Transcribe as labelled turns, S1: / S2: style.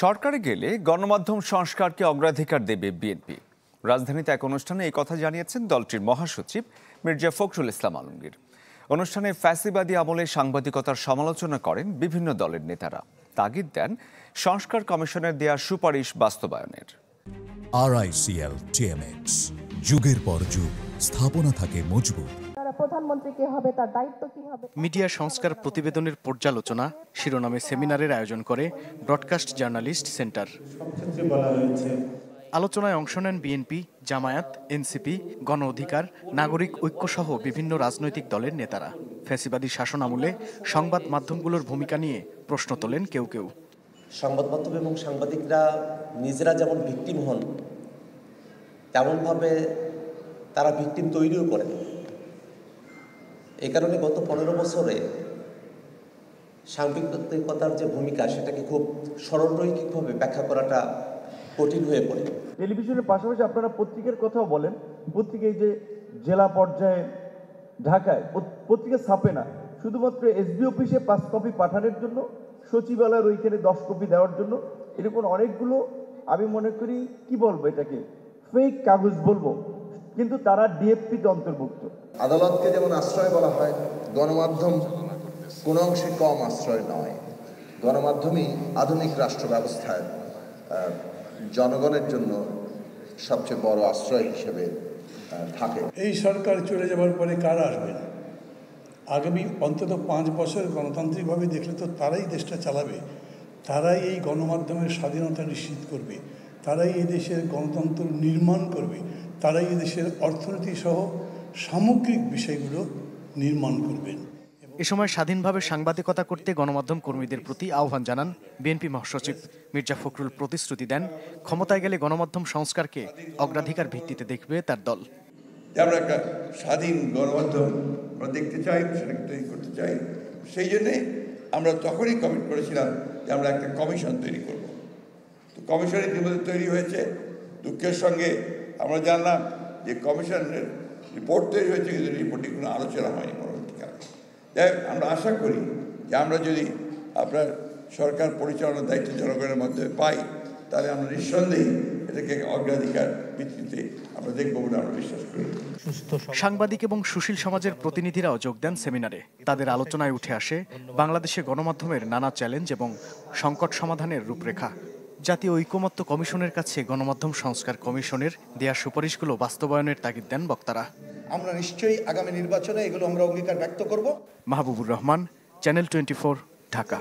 S1: সরকারে গেলে গণমাধ্যম সংস্কারকে অগ্রাধিকার দেবে বিএনপি। রাজধানীতে এক অনুষ্ঠানে এই কথা জানিয়েছেন দলটির মহাসচিব মির্জা ফখরুল ইসলাম আলমগীর। অনুষ্ঠানে ফ্যাসিবাদী আমলে সাংবাদিকতার সমালোচনা করেন বিভিন্ন দলের নেতারা। তাগিদ দেন সংস্কার কমিশনের দেয়া সুপারিশ বাস্তবায়নের।
S2: RICL TMX, যুগের পর যুগ স্থাপনা থাকে মজবুত।
S3: প্রধানমন্ত্রী কে হবে, তার দায়িত্ব কি হবে।
S4: মিডিয়া সংস্কার প্রতিবেদনের পর্যালোচনা শিরোনামে সেমিনারের আয়োজন করে ব্রডকাস্ট জার্নালিস্ট সেন্টার। আলোচনায় অংশ নেন বিএনপি, জামায়াত, এনসিপি, গণ অধিকার, নাগরিক ঐক্য সহ বিভিন্ন রাজনৈতিক দলের নেতারা। ফ্যাসিবাদী শাসন আমলে সংবাদ মাধ্যমগুলোর ভূমিকা নিয়ে প্রশ্ন তোলেন কেউ কেউ।
S5: সংবাদ মাধ্যম এবং সাংবাদিকরা নিজেরা যেমন ভিকটিম হন, তেমনভাবে তারা ভিকটিম তৈরিও করেন। এই কারণে গত 15 বছরে সাংবাদিকতার যে ভূমিকা, সেটাকে খুব সরলরৈখিকভাবে ব্যাখ্যা করাটা কঠিন হয়ে পড়ে।
S6: টেলিভিশনের পাশাপাশি আপনারা পত্রিকার কথাও বলেন। পত্রিকায় যে জেলা পর্যায়ে ঢাকায় পত্রিকা ছাপে না, শুধুমাত্র এসবি অফিসে 5 কপি পাঠানোর জন্য, সচিবালয়ের ওইখানে 10 কপি দেওয়ার জন্য, এরকম অনেকগুলো, আমি মনে করি কি বলবো, এটাকে ফেক কাগজ বলবো, কিন্তু তারা ডিএফপিতে অন্তর্ভুক্ত।
S7: আদালতকে যেমন আশ্রয় বলা হয়, গণমাধ্যম কোনো অংশে কম আশ্রয় নয়। গণমাধ্যমই আধুনিক রাষ্ট্র ব্যবস্থায় জনগণের জন্য সবচেয়ে বড় আশ্রয় হিসেবে থাকে।
S8: এই সরকার চলে যাওয়ার পরে কারা আসবেন? আগামী অন্তত 5 বছর গণতান্ত্রিকভাবে দেখলে তো তারাই দেশটা চালাবে, তারাই এই গণমাধ্যমের স্বাধীনতা নিশ্চিত করবে, তারাই এই দেশের গণতন্ত্র নির্মাণ করবে, তারাই এই দেশের অর্থনীতি সহ সামগ্রিক বিষয়গুলো নির্মাণ করবেন।
S4: এ সময় স্বাধীনভাবে সাংবাদিকতা করতে গণমাধ্যম কর্মীদের প্রতি আহ্বান জানান বিএনপি মহাসচিব মির্জা ফখরুল। প্রতিশ্রুতি দেন ক্ষমতায় গেলে গণমাধ্যম সংস্কারকে অগ্রাধিকার ভিত্তিতে দেখবে তার দল।
S9: আমরা একটা স্বাধীন গণমাধ্যম আমরা দেখতে চাই, সেটাকে তৈরি করতে চাই। সেই জন্যে আমরা তখনই কমিট করেছিলাম যে আমরা একটা কমিশন তৈরি করব। তো কমিশন ইতিমধ্যে তৈরি হয়েছে। দুঃখের সঙ্গে আমরা জানলাম যে কমিশনের রিপোর্ট তৈরি হয়েছে, কিন্তু রিপোর্টে কোনো আলোচনা হয়নি পরবর্তীকালে। যাই আমরা আশা করি যে আমরা যদি আপনার সরকার পরিচালনার দায়িত্ব জনগণের মাধ্যমে পাই, তাহলে আমরা নিঃসন্দেহে এটাকে অগ্রাধিকার ভিত্তিতে আমরা দেখব বলে আমরা বিশ্বাস করি।
S4: সাংবাদিক এবং সুশীল সমাজের প্রতিনিধিরাও যোগ দেন সেমিনারে। তাদের আলোচনায় উঠে আসে বাংলাদেশে গণমাধ্যমের নানা চ্যালেঞ্জ এবং সংকট সমাধানের রূপরেখা। জাতীয় ঐকমত্য কমিশনের কাছে গণমাধ্যম সংস্কার কমিশনের দেয়া সুপারিশগুলো বাস্তবায়নের তাগিদ দেন বক্তারা।
S7: আমরা নিশ্চয়ই আগামী নির্বাচনে এগুলো আমরা অঙ্গীকার ব্যক্ত করব।
S4: মাহবুবুর রহমান, চ্যানেল 24, ঢাকা।